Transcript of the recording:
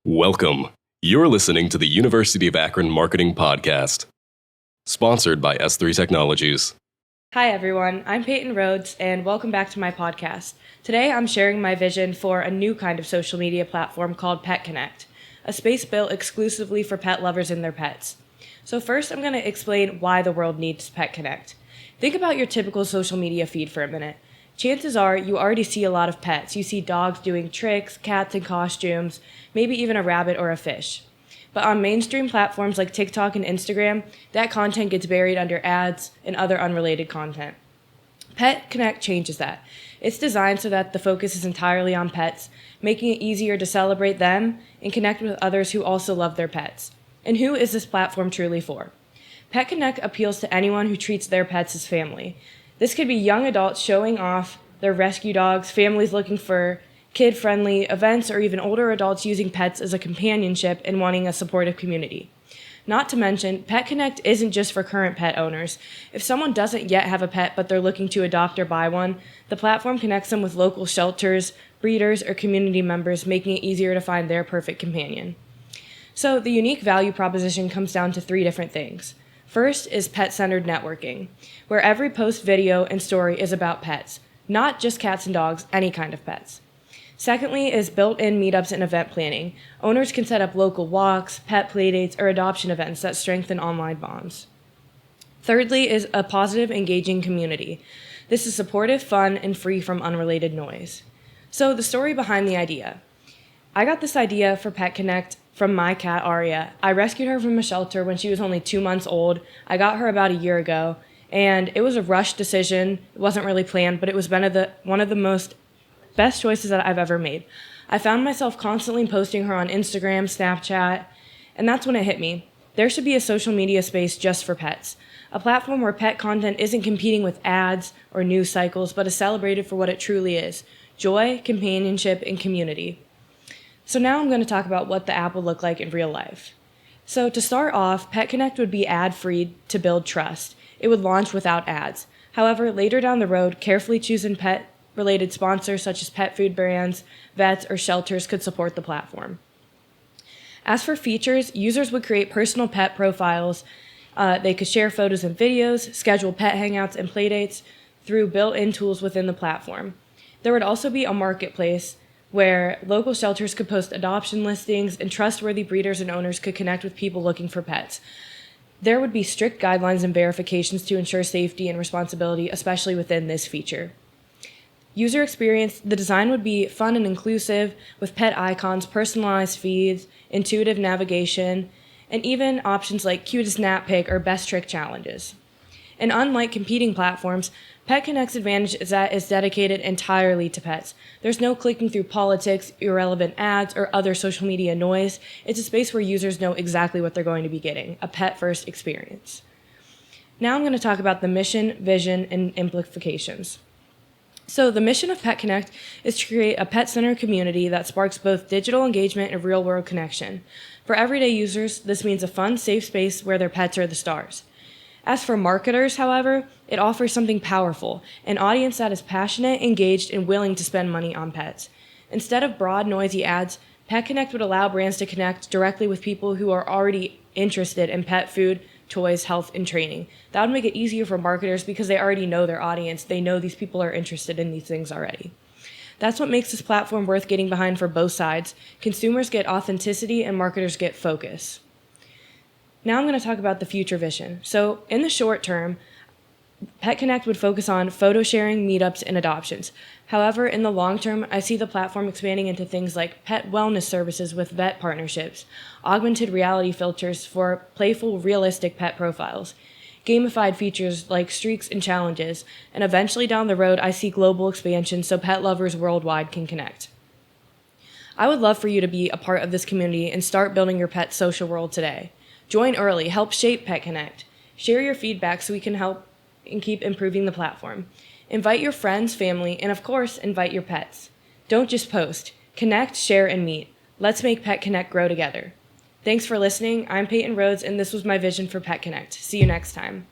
Welcome. You're listening to the University of Akron Marketing Podcast, sponsored by S3 Technologies. Hi everyone, I'm Payton Rhodes, and welcome back to my podcast. Today I'm sharing my vision for a new kind of social media platform called PetConnect, a space built exclusively for pet lovers and their pets. So first I'm going to explain why the world needs PetConnect. Think about your typical social media feed for a minute. Chances are you already see a lot of pets. You see dogs doing tricks, cats in costumes, maybe even a rabbit or a fish. But on mainstream platforms like TikTok and Instagram, that content gets buried under ads and other unrelated content. PetConnect changes that. It's designed so that the focus is entirely on pets, making it easier to celebrate them and connect with others who also love their pets. And who is this platform truly for? PetConnect appeals to anyone who treats their pets as family. This could be young adults showing off their rescue dogs, families looking for kid-friendly events, or even older adults using pets as a companionship and wanting a supportive community. Not to mention, PetConnect isn't just for current pet owners. If someone doesn't yet have a pet but they're looking to adopt or buy one, the platform connects them with local shelters, breeders, or community members, making it easier to find their perfect companion. So the unique value proposition comes down to 3 different things. First is pet-centered networking, where every post, video, and story is about pets, not just cats and dogs, any kind of pets. Secondly is built-in meetups and event planning. Owners can set up local walks, pet playdates, or adoption events that strengthen online bonds. Thirdly is a positive, engaging community. This is supportive, fun, and free from unrelated noise. So the story behind the idea. I got this idea for PetConnect from my cat, Aria. I rescued her from a shelter when she was only 2 months old. I got her about a year ago, and it was a rushed decision. It wasn't really planned, but it was one of the most best choices that I've ever made. I found myself constantly posting her on Instagram, Snapchat, and that's when it hit me. There should be a social media space just for pets, a platform where pet content isn't competing with ads or news cycles, but is celebrated for what it truly is: joy, companionship, and community. So now I'm going to talk about what the app would look like in real life. So to start off, PetConnect would be ad-free to build trust. It would launch without ads. However, later down the road, carefully chosen pet-related sponsors such as pet food brands, vets, or shelters could support the platform. As for features, users would create personal pet profiles. They could share photos and videos, schedule pet hangouts and playdates through built-in tools within the platform. There would also be a marketplace where local shelters could post adoption listings and trustworthy breeders and owners could connect with people looking for pets. There would be strict guidelines and verifications to ensure safety and responsibility, especially within this feature. User experience, the design would be fun and inclusive with pet icons, personalized feeds, intuitive navigation, and even options like cutest nap pick or best trick challenges. And unlike competing platforms, PetConnect's advantage is that it's dedicated entirely to pets. There's no clicking through politics, irrelevant ads, or other social media noise. It's a space where users know exactly what they're going to be getting, a pet-first experience. Now I'm going to talk about the mission, vision, and implications. So the mission of PetConnect is to create a pet-centered community that sparks both digital engagement and real-world connection. For everyday users, this means a fun, safe space where their pets are the stars. As for marketers, however, it offers something powerful, an audience that is passionate, engaged, and willing to spend money on pets. Instead of broad, noisy ads, PetConnect would allow brands to connect directly with people who are already interested in pet food, toys, health, and training. That would make it easier for marketers because they already know their audience. They know these people are interested in these things already. That's what makes this platform worth getting behind for both sides. Consumers get authenticity and marketers get focus. Now I'm going to talk about the future vision. So in the short term, PetConnect would focus on photo sharing, meetups, and adoptions. However, in the long term, I see the platform expanding into things like pet wellness services with vet partnerships, augmented reality filters for playful, realistic pet profiles, gamified features like streaks and challenges, and eventually down the road, I see global expansion so pet lovers worldwide can connect. I would love for you to be a part of this community and start building your pet social world today. Join early, help shape PetConnect. Share your feedback so we can help and keep improving the platform. Invite your friends, family, and of course, invite your pets. Don't just post. Connect, share, and meet. Let's make PetConnect grow together. Thanks for listening. I'm Payton Rhodes, and this was my vision for PetConnect. See you next time.